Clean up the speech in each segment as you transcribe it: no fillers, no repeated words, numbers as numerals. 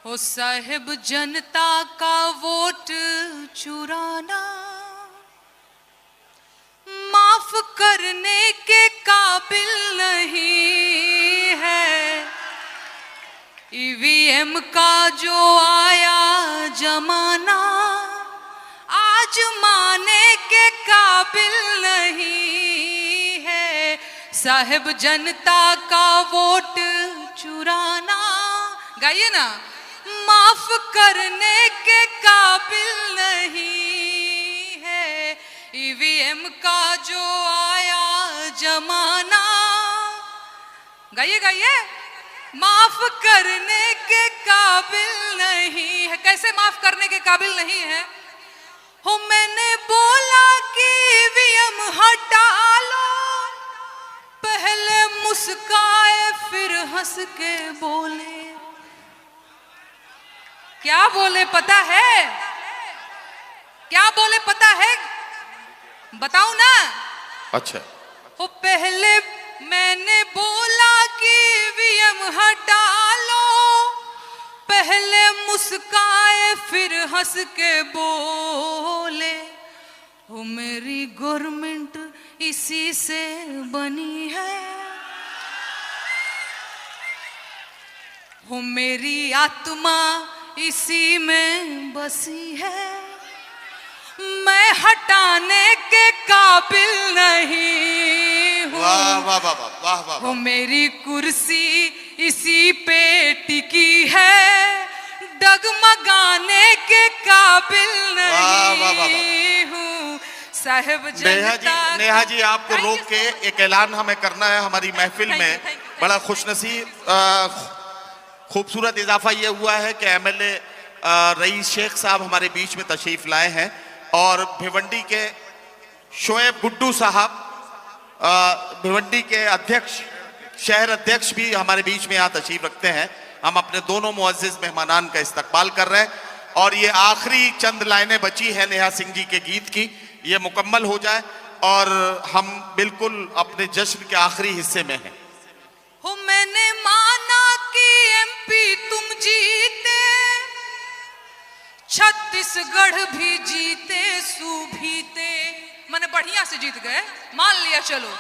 हो साहिब जनता का वोट चुराना माफ करने के काबिल नहीं है। ईवीएम का जो आया जमाना आज माने के काबिल नहीं है। साहिब जनता का वोट चुराना गाइए ना माफ करने के काबिल नहीं है। ईवीएम का जो आया जमाना गाइए गाइए माफ करने के काबिल नहीं है। कैसे माफ करने के काबिल नहीं है? हो मैंने बोला कि ईवीएम हटा लो, पहले मुस्काए फिर हंस के बोले। क्या बोले पता है? क्या बोले पता है? बताओ ना। अच्छा। हो पहले मैंने बोला कि ईवीएम हटा लो, पहले मुस्काए फिर हंस के बोले। हो मेरी गवर्नमेंट इसी से बनी है। हो मेरी आत्मा इसी में बसी है। मैं हटाने के काबिल नहीं हूँ। वाह वाह वाह वाह वाह। हो मेरी कुर्सी इसी पे टिकी है, डगमगाने के काबिल नहीं हूँ। साहिब जनता नेहा जी आपको रोक के एक ऐलान हमें करना है हमारी महफिल में। बड़ा खुशनसीब खूबसूरत इजाफा यह हुआ है कि एमएलए रईस शेख साहब हमारे बीच में तशरीफ लाए हैं और भिवंडी के शोएब गुड्डू साहब भिवंडी के अध्यक्ष शहर अध्यक्ष भी हमारे बीच में यहाँ तशरीफ रखते हैं। हम अपने दोनों मुअज़्ज़िज़ मेहमानान का इस्तकबाल कर रहे हैं और ये आखिरी चंद लाइनें बची है नेहा सिंह जी के गीत की, ये मुकम्मल हो जाए और हम बिल्कुल अपने जश्न के आखिरी हिस्से में हैं। हो मैंने माना कि एमपी तुम जीते, छत्तीसगढ़ भी जीते सूभीते, मैंने बढ़िया से जीत गए मान लिया चलो।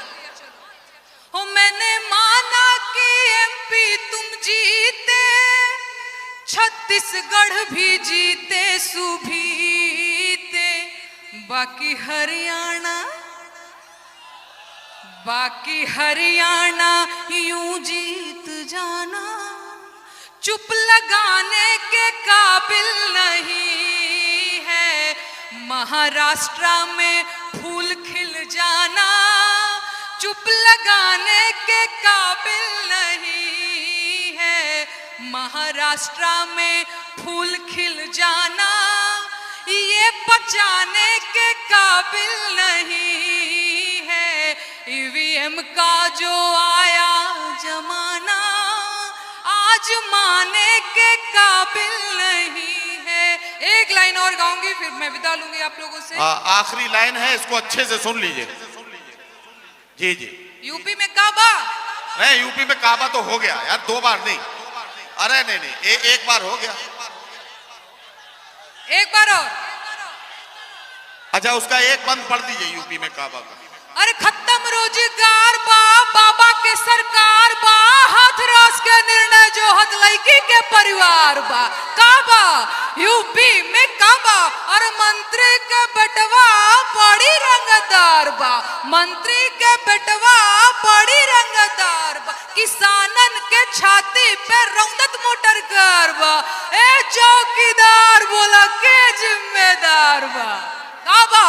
हो मैंने माना कि एमपी तुम जीते, छत्तीसगढ़ भी जीते सूभीते, बाकी हरियाणा यूं जीत जाना चुप लगाने के काबिल नहीं है। महाराष्ट्र में फूल खिल जाना चुप लगाने के काबिल नहीं है। महाराष्ट्र में फूल खिल जाना ये पचाने के काबिल नहीं है। ईवीएम का जो आया जमाना आज माने के काबिल नहीं है। एक लाइन और गाऊंगी फिर मैं विदा लूंगी आप लोगों से। आखिरी लाइन है, इसको अच्छे से सुन लीजिए। जी जी। यूपी में काबा नहीं, यूपी में काबा तो हो गया यार, 2 बार नहीं। अरे नहीं एक बार हो गया। एक बार और। अच्छा उसका एक बंद पढ़ दीजिए यूपी में काबा का। अरे खत्म रोजगार बा बाबा के सरकार बा, हाथरस के निर्णय जो हद लड़की के परिवार बा। काबा यूपी में काबा और मंत्री के बेटवा बड़ी रंगदार बा, मंत्री के बेटवा बड़ी रंगदार बा। किसानन के छाती पे रौदत मोटर कार बा, ए चौकीदार बोला के जिम्मेदार बा। काबा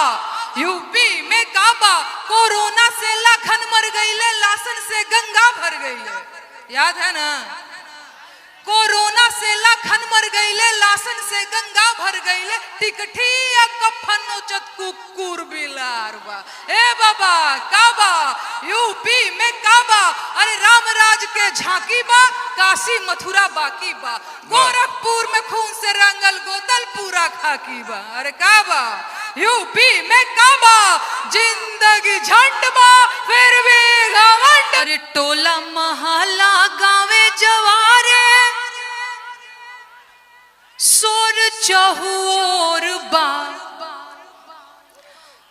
यूपी में काबा, कोरोना से लाखन मर गईले, लाशन से गंगा भर गईले। याद है ना? कोरोना से लाखन मर गईले, लाशन से गंगा भर गईले, टिकठी कफन नोचत कुकुर बिलार बा। ए बाबा काबा यूपी में काबा, अरे रामराज के झांकी बा, काशी मथुरा बाकी बा, गोरखपुर में खून से रंगल गोदल पूरा खाकी बा। अरे काबा यूपी में काबा, जिंदगी झंड बा फिर भी घमंड। अरे टोला महला गावे जवारे, सोर चहुओर बा,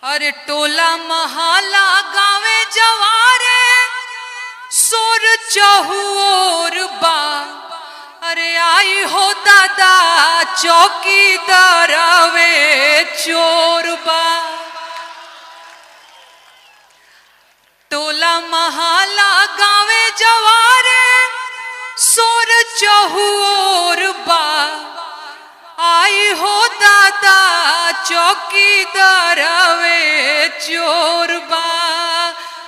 अरे टोला महाला गावे जवारे, सोर चहुओर बा, अरे आई हो दादा चौकीदारवे चोर बा। टोला महाला गावे जवारे, सोर चहुओर बा, आई हो दादा चौकीदारवे चोर बा,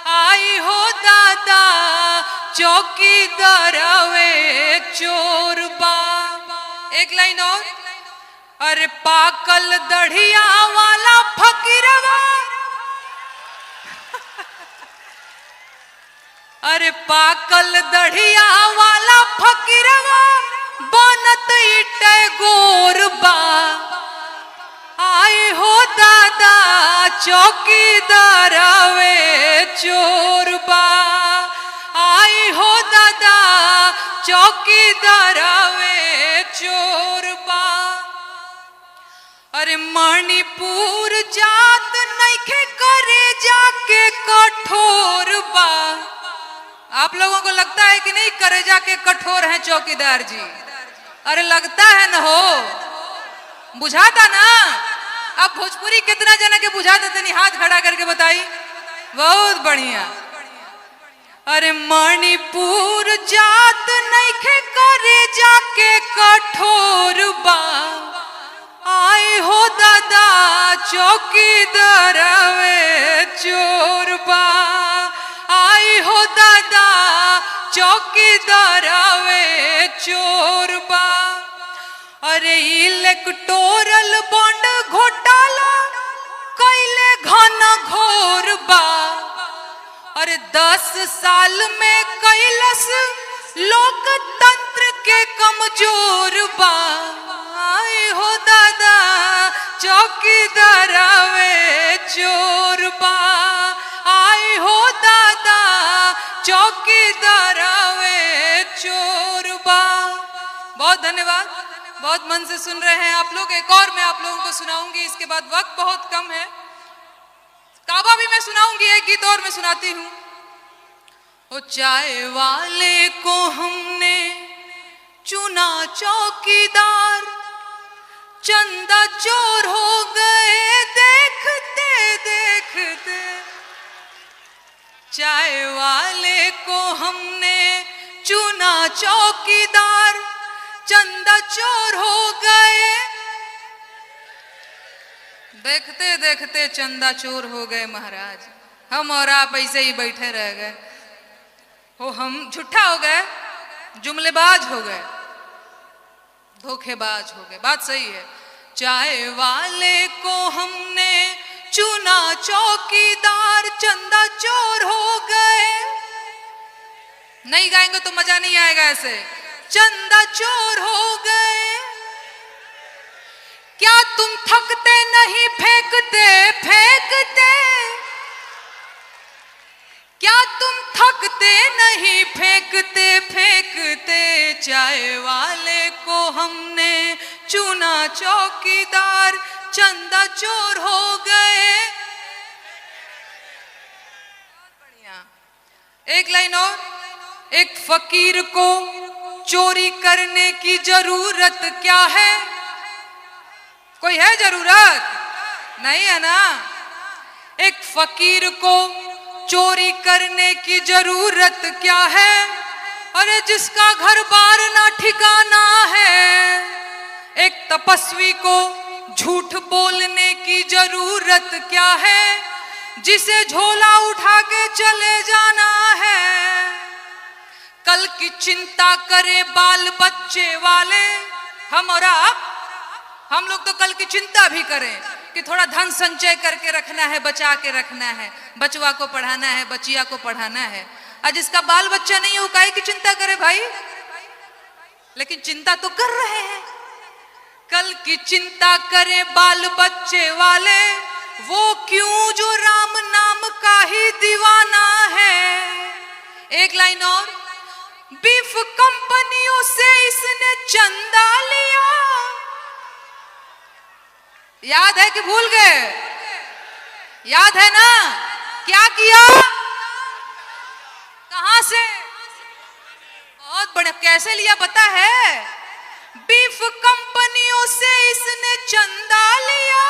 आई हो दादा चौकीदारवे चोर बा। एक लाइन और, अरे पाकल दढ़िया वाला फकीरवा, अरे पाकल दढ़िया वाला फकीरवा, बनत इटे गोर बा, आई हो दादा चौकीदारवे चोर बा, आई हो दादा चौकीदारवे चोर बा। अरे मणिपुर जात नइखे करे जाके कठोर बा। आप लोगों को लगता है कि नहीं करे जाके कठोर हैं चौकीदार जी? अरे लगता है न हो, बुझाता ना। अब भोजपुरी कितना जना के बुझाता तनी हाथ खड़ा करके बताई। बहुत बढ़िया। अरे मणिपुर जात नइखे करे जाके कठोर बा, आई हो दादा चौकीदारवे चोर बा, आई हो दादा चौकीदारवे चोर बा। अरे इलेक्टोरल बॉन्ड घोटाला कैले घन घोर बा, अरे 10 साल में कैलस लोकतंत्र के कमजोर बा, आई हो दादा चौकीदारवे चोर बा, आई हो दादा चौकीदारवे चोर बा। बहुत धन्यवाद, बहुत मन से सुन रहे हैं आप लोग। एक और मैं आप लोगों को सुनाऊंगी, इसके बाद वक्त बहुत कम है। काबा भी मैं सुनाऊंगी, एक गीत और मैं सुनाती हूँ। ओ चाय वाले को हमने चुना चौकीदार, चंदा चोर हो गए देखते देखते। चाय वाले को हमने चुना चौकीदार, चंदा चोर हो गए देखते देखते। चंदा चोर हो गए महाराज, हम और आप ऐसे ही बैठे रह गए। हो हम झूठा हो गए, जुमलेबाज हो गए, धोखेबाज हो गए। बात सही है। चाय वाले को हमने चुना चौकीदार, चंदा चोर हो गए। नहीं गाएंगे तो मजा नहीं आएगा ऐसे। चंदा चोर हो गए। क्या तुम थकते नहीं फेंकते फेंकते? क्या तुम थकते नहीं फेंकते फेंकते? चाय वाले को हमने चुना चौकीदार, चंदा चोर हो गए। बढ़िया। एक लाइन और। एक फकीर को चोरी करने की जरूरत क्या है? कोई है जरूरत? नहीं है ना। एक फकीर को चोरी करने की जरूरत क्या है? अरे जिसका घर बार ना ठिकाना है। एक तपस्वी को झूठ बोलने की जरूरत क्या है? जिसे झोला उठा के चले जाना है। कल की चिंता करे बाल बच्चे वाले। हम और आप, हम लोग तो कल की चिंता भी करें कि थोड़ा धन संचय करके रखना है, बचा के रखना है, बचवा को पढ़ाना है, बचिया को पढ़ाना है। आज जिसका बाल बच्चा नहीं है वो काहे की चिंता करे भाई? लेकिन चिंता तो कर रहे हैं। कल की चिंता करे बाल बच्चे वाले, वो क्यों जो राम नाम का ही दीवाना है। एक लाइन और। बीफ कंपनियों से इसने चंदा लिया, याद है कि भूल गए? याद है ना? क्या किया? कहां से? बहुत बढ़िया। कैसे लिया पता है? बीफ कंपनियों से इसने चंदा लिया,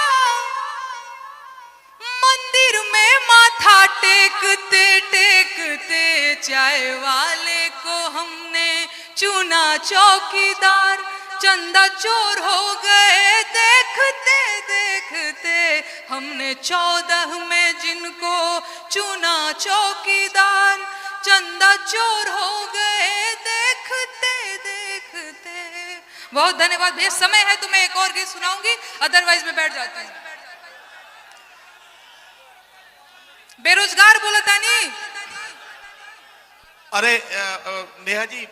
मंदिर में माथा टेकते टेकते चाय वाले को हमने चुना चौकीदार। चंदा चोर हो गए देखते देखते, हमने 14 में जिनको चुना चौकीदार। चंदा चोर हो गए देखते देखते। बहुत धन्यवाद भैया। समय है तो मैं एक और गीत सुनाऊंगी, अदरवाइज मैं बैठ जाती हूँ। बेरोजगार बोला था नहीं? अरे नेहा जी,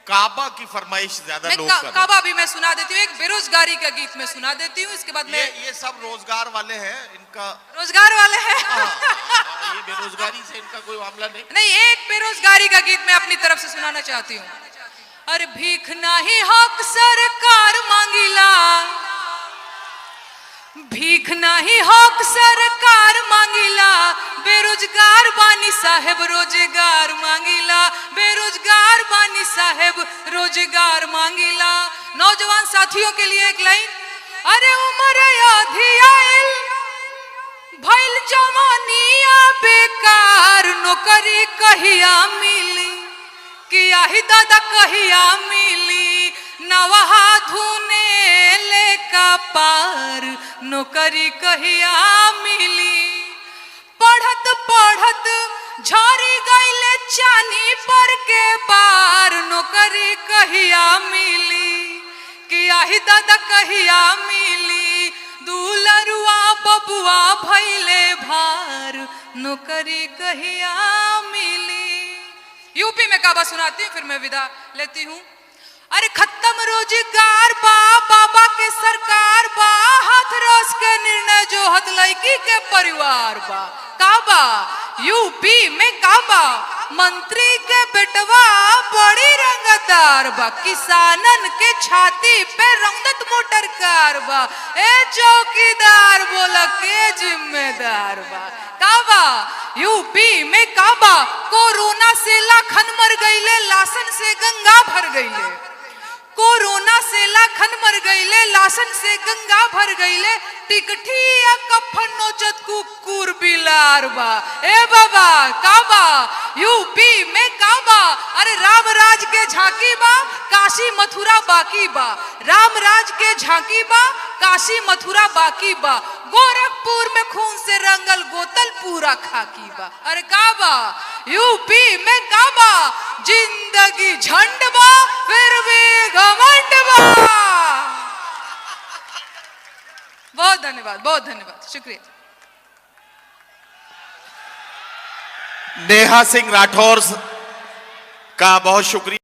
काबा की फरमाइश ज्यादा लोग कर रहे हैं। काबा भी मैं सुना देती हूँ, एक बेरोजगारी का गीत मैं सुना देती हूँ, इसके बाद मैं ये सब रोजगार वाले हैं, इनका रोजगार वाले हैं। ये बेरोजगारी से इनका कोई मामला नहीं। नहीं, एक बेरोजगारी का गीत मैं अपनी तरफ से सुनाना चाहती हूँ। अरे भीख नहीं हक सरकार मांगिला, भीख नहीं हक सरकार मांगिला, बेरोजगार बानी साहेब रोजगार मांगिला, बेरोजगार बानी साहेब रोजगार मांगिला। नौजवान साथियों के लिए एक लाइन। अरे उम्र आधी आइल भइल जवानिया बेकार, नौकरी कहिया मिली कि आही दादा कहिया मिली, नवहा धुने ले का पार, नौकरी कहिया मिली। पढ़त पढ़त झरी गईले चानी पर के बार, नौकरी कहिया मिली कि आही दादा कहिया मिली, दुलरुआ बबुआ भइले भार, नौकरी कहिया मिली। यूपी में काबा सुनाती हूँ, फिर मैं विदा लेती हूँ। अरे खत्म रोजगार बा, बाबा के सरकार बा, हाथ रस के निर्णय जो हत लड़की के परिवार बा। काबा यूपी में काबा, मंत्री के बेटवा बड़ी रंगदार बा, किसानन के छाती पे रंगत मोटर कार बा, ए चौकीदार बोला के जिम्मेदार बा। काबा यूपी में काबा, कोरोना से लाखन मर गईले, लाशन से गंगा भर गईले, कोरोना से लाखन मर गईले, लाशन से गंगा भर गईले, टिकठिया कफन नोचत कुकुर बिलार बा। ए बाबा काबा यूपी में काबा, अरे राम राज के झांकी बा, काशी मथुरा बाकी बा, राम राज के झांकी बा, काशी मथुरा बाकी बा, गोरखपुर में खून से रंगल गोतल पूरा खाकी बा। अरे काबा यूपी में काबा, जिंदगी झंड बा फिर भी घमंड बा। बहुत धन्यवाद, बहुत धन्यवाद, शुक्रिया। नेहा सिंह राठौर का बहुत शुक्रिया।